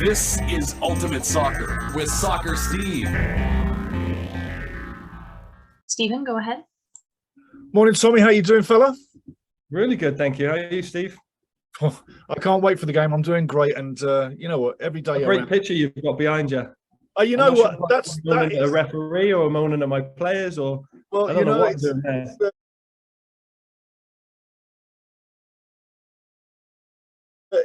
This is Ultimate Soccer with Soccer Steve. Stephen, go ahead. Morning, Tommy. How you doing, fella? Really good, thank you. How are you, Steve? Oh, I can't wait for the game. I'm doing great, and you know what? Every day, A great picture you've got behind you. You know what? Sure That is is a referee or moaning at my players, or well, I don't know what I'm doing there.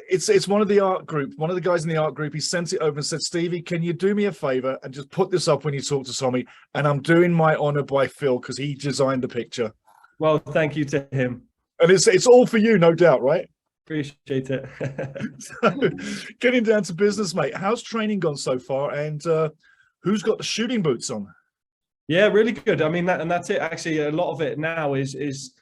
It's one of the art group. One of the guys in the art group. He sent it over and said, "Stevie, can you do me a favor and just put this up when you talk to Tommy?" And I'm doing my honor by Phil because he designed the picture. Well, thank you to him. And it's all for you, no doubt, right? Appreciate it. So, getting down to business, mate. How's training gone so far? And who's got the shooting boots on? Yeah, really good. I mean, that's it. Actually, a lot of it now is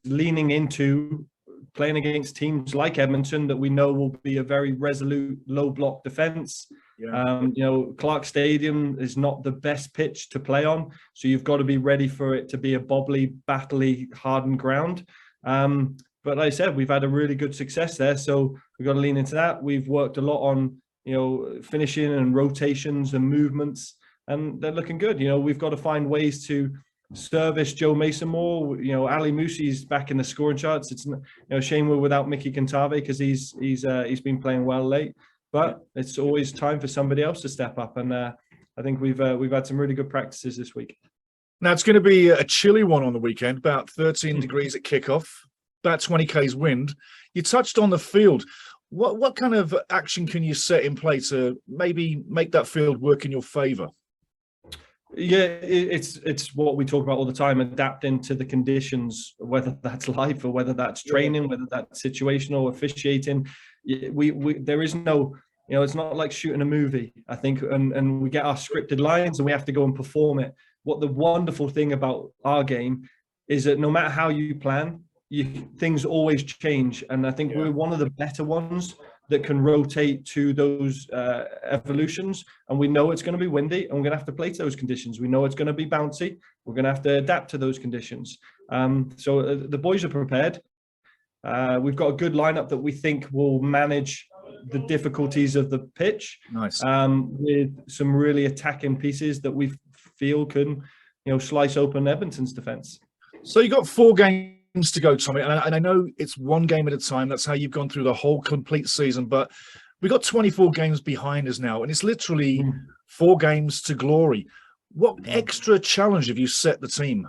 leaning into playing against teams like Edmonton that we know will be a very resolute low block defense. Yeah. You know, Clark Stadium is not the best pitch to play on, so you've got to be ready for it to be a bobbly, battly, hardened ground. But like I said, we've had a really good success there, so we've got to lean into that. We've worked a lot on, you know, finishing and rotations and movements, and they're looking good. You know, we've got to find ways to service Joe Mason more. You know, Ali Musi's back in the scoring charts. It's, you know, shame we're without Mickey Cantave because he's been playing well late. But it's always time for somebody else to step up, and I think we've had some really good practices this week. Now it's going to be a chilly one on the weekend, about 13 degrees at kickoff, about 20 k's wind. You touched on the field. What kind of action can you set in play to maybe make that field work in your favour? Yeah, it's what we talk about all the time, adapting to the conditions, whether that's life or whether that's training, whether that's situational, officiating. There is no, you know, it's not like shooting a movie, I think, and we get our scripted lines and we have to go and perform it. What the wonderful thing about our game is that no matter how you plan, things always change. And I think we're one of the better ones that can rotate to those evolutions. And we know it's going to be windy and we're going to have to play to those conditions. We know it's going to be bouncy. We're going to have to adapt to those conditions. So the boys are prepared. We've got a good lineup that we think will manage the difficulties of the pitch. Nice. With some really attacking pieces that we feel can, you know, slice open Edmonton's defense. So you got 4 games to go, Tommy, and I know it's one game at a time. That's how you've gone through the whole complete season, but we've got 24 games behind us now, and it's literally 4 games to glory. What extra challenge have you set the team?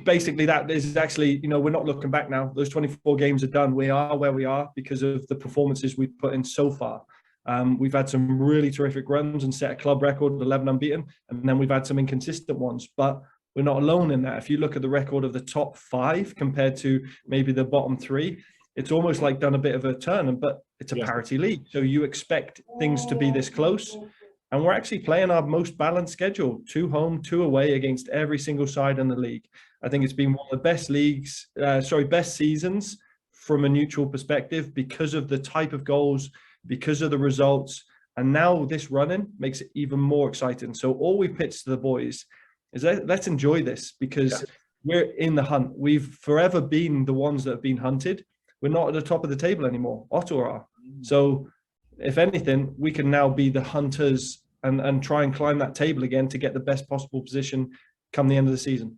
Basically, that is actually, you know, we're not looking back now. Those 24 games are done. We are where we are because of the performances we've put in so far. We've had some really terrific runs and set a club record, 11 unbeaten, and then we've had some inconsistent ones, but we're not alone in that. If you look at the record of the top 5 compared to maybe the bottom 3, it's almost like done a bit of a turn, but it's a parity league. So you expect things to be this close. And we're actually playing our most balanced schedule, 2 home, 2 away against every single side in the league. I think it's been one of the best best seasons from a neutral perspective because of the type of goals, because of the results. And now this running makes it even more exciting. So all we pitched to the boys is let's enjoy this because we're in the hunt. We've forever been the ones that have been hunted. We're not at the top of the table anymore. Ottawa are. So if anything, we can now be the hunters and try and climb that table again to get the best possible position come the end of the season.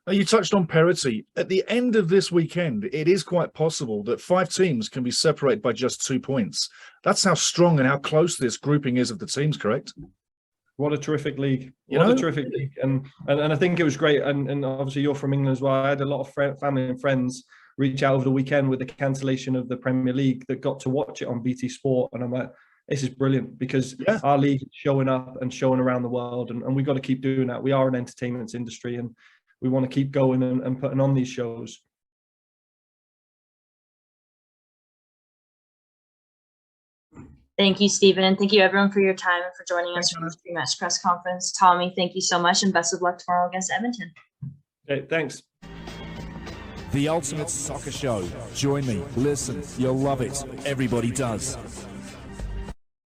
Now, you touched on parity. At the end of this weekend, it is quite possible that 5 teams can be separated by just 2 points. That's how strong and how close this grouping is of the teams, correct? What a terrific league. What a terrific league. And I think it was great. And obviously you're from England as well. I had a lot of family and friends reach out over the weekend with the cancellation of the Premier League that got to watch it on BT Sport. And I'm like, this is brilliant because our league is showing up and showing around the world. And we've got to keep doing that. We are an entertainment industry and we want to keep going and putting on these shows. Thank you, Stephen, and thank you everyone for your time and for joining us for this pre-match press conference. Tommy, thank you so much, and best of luck tomorrow against Edmonton. Okay, thanks. The Ultimate Soccer Show. Join me, listen, you'll love it. Everybody does.